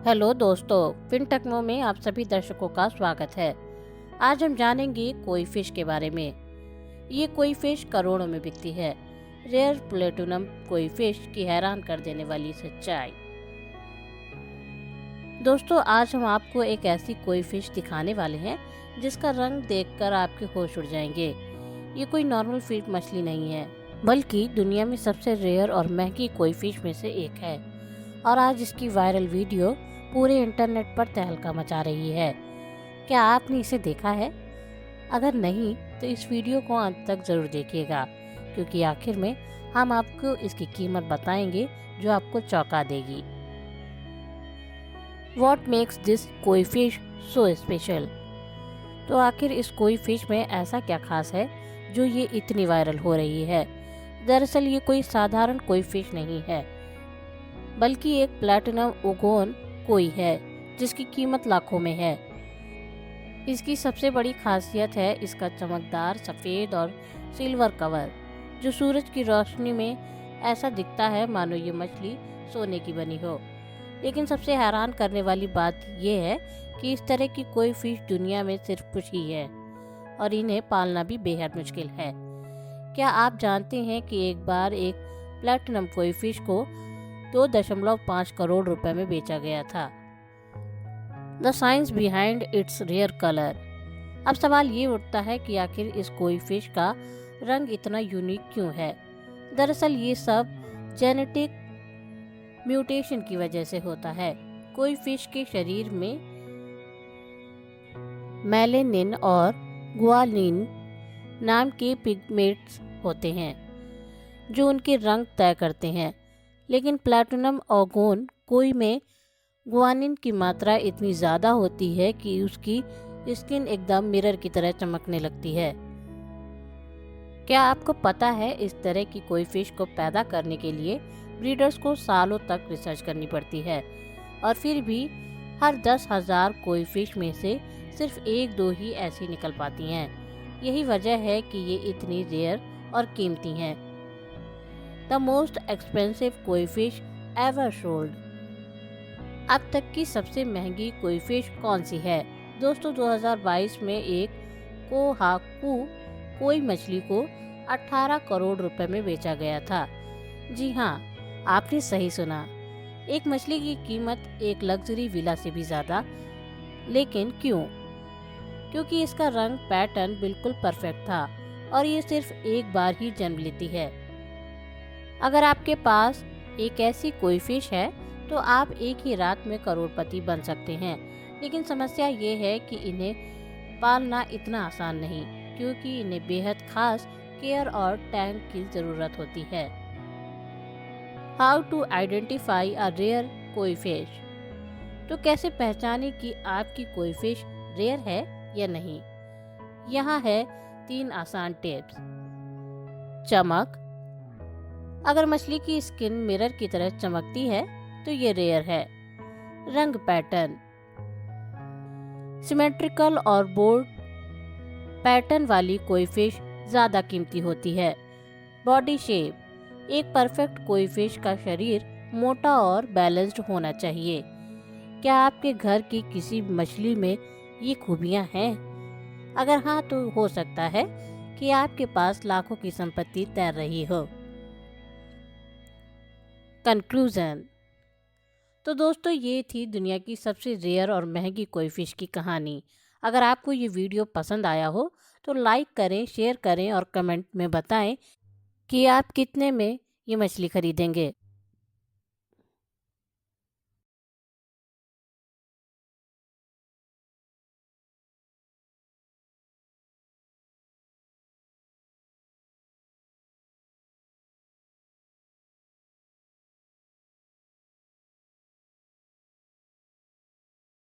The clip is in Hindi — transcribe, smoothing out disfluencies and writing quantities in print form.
हेलो दोस्तों, फिनटेक्नो में आप सभी दर्शकों का स्वागत है। आज हम जानेंगे कोई फिश के बारे में। ये कोई फिश करोड़ों में बिकती है। रेयर प्लेटिनम कोई फिश की हैरान कर देने वाली सच्चाई। दोस्तों, आज हम आपको एक ऐसी कोई फिश दिखाने वाले हैं जिसका रंग देखकर आपके होश उड़ जाएंगे। ये कोई नॉर्मल फिश मछली नहीं है, बल्कि दुनिया में सबसे रेयर और महंगी कोई फिश में से एक है। और आज इसकी वायरल वीडियो पूरे इंटरनेट पर तहलका मचा रही है। क्या आपने इसे देखा है? अगर नहीं तो इस वीडियो को अंत तक जरूर देखिएगा, क्योंकि आखिर में हम आपको इसकी कीमत बताएंगे जो आपको चौंका देगी। What makes this कोई फिश so स्पेशल? तो आखिर इस कोई फिश में ऐसा क्या खास है जो ये इतनी वायरल हो रही है? दरअसल ये कोई साधारण कोई फिश नहीं है, बल्कि एक प्लैटिनम ओगोन कोई है जिसकी कीमत लाखों में है। इसकी सबसे बड़ी खासियत है इसका चमकदार सफ़ेद और सिल्वर कवर, जो सूरज की रोशनी में ऐसा दिखता है मानो ये मछली सोने की बनी हो। लेकिन सबसे हैरान करने वाली बात यह है कि इस तरह की कोई फिश दुनिया में सिर्फ कुछ ही है, और इन्हें पालना भी बेहद मुश्किल है। क्या आप जानते हैं कि एक बार एक प्लैटिनम कोई फिश को 2.5 करोड़ रुपए में बेचा गया था। The science behind its rare colour. अब सवाल ये उठता है कि आखिर इस कोई फिश का रंग इतना यूनिक क्यों है? दरअसल ये सब जेनेटिक म्यूटेशन की वजह से होता है। कोई फिश के शरीर में मेलेनिन और गुआनिन नाम के पिगमेंट्स होते हैं जो उनके रंग तय करते हैं। लेकिन प्लैटिनम ओगोन कोई में गुआनिन की मात्रा इतनी ज़्यादा होती है कि उसकी स्किन एकदम मिरर की तरह चमकने लगती है। क्या आपको पता है इस तरह की कोई फिश को पैदा करने के लिए ब्रीडर्स को सालों तक रिसर्च करनी पड़ती है, और फिर भी हर 10,000 कोई फिश में से सिर्फ 1-2 ही ऐसी निकल पाती हैं। यही वजह है कि ये इतनी रेयर और कीमती हैं। द मोस्ट एक्सपेंसिव कोई फिश एवर सोल्ड। अब तक की सबसे महंगी कोई फिश कौन सी है? दोस्तों, 2022 में एक कोहाकू कोई मछली को 18 करोड़ रुपए में बेचा गया था। जी हाँ, आपने सही सुना। एक मछली की कीमत एक लग्जरी विला से भी ज्यादा। लेकिन क्यों? क्योंकि इसका रंग पैटर्न बिल्कुल परफेक्ट था, और ये सिर्फ एक बार ही जन्म लेती है। अगर आपके पास एक ऐसी कोई फिश है तो आप एक ही रात में करोड़पति बन सकते हैं। लेकिन समस्या ये है कि इन्हें पालना इतना आसान नहीं, क्योंकि इन्हें बेहद खास केयर और टैंक की ज़रूरत होती है। How to identify a rare कोई फिश। तो कैसे पहचाने कि आपकी कोई फिश रेयर है या नहीं? यहाँ है 3 आसान टिप्स। चमक। अगर मछली की स्किन मिरर की तरह चमकती है तो ये रेयर है। रंग पैटर्न। सिमेट्रिकल और बोल्ड पैटर्न वाली कोई फिश ज़्यादा कीमती होती है। Body shape. एक परफेक्ट कोई फिश का शरीर मोटा और बैलेंस्ड होना चाहिए। क्या आपके घर की किसी मछली में ये खूबियाँ हैं? अगर हाँ, तो हो सकता है कि आपके पास लाखों की संपत्ति तैर रही हो। कंक्लूजन। तो दोस्तों, ये थी दुनिया की सबसे रेयर और महंगी कोई फिश की कहानी। अगर आपको ये वीडियो पसंद आया हो तो लाइक करें, शेयर करें और कमेंट में बताएं कि आप कितने में ये मछली खरीदेंगे।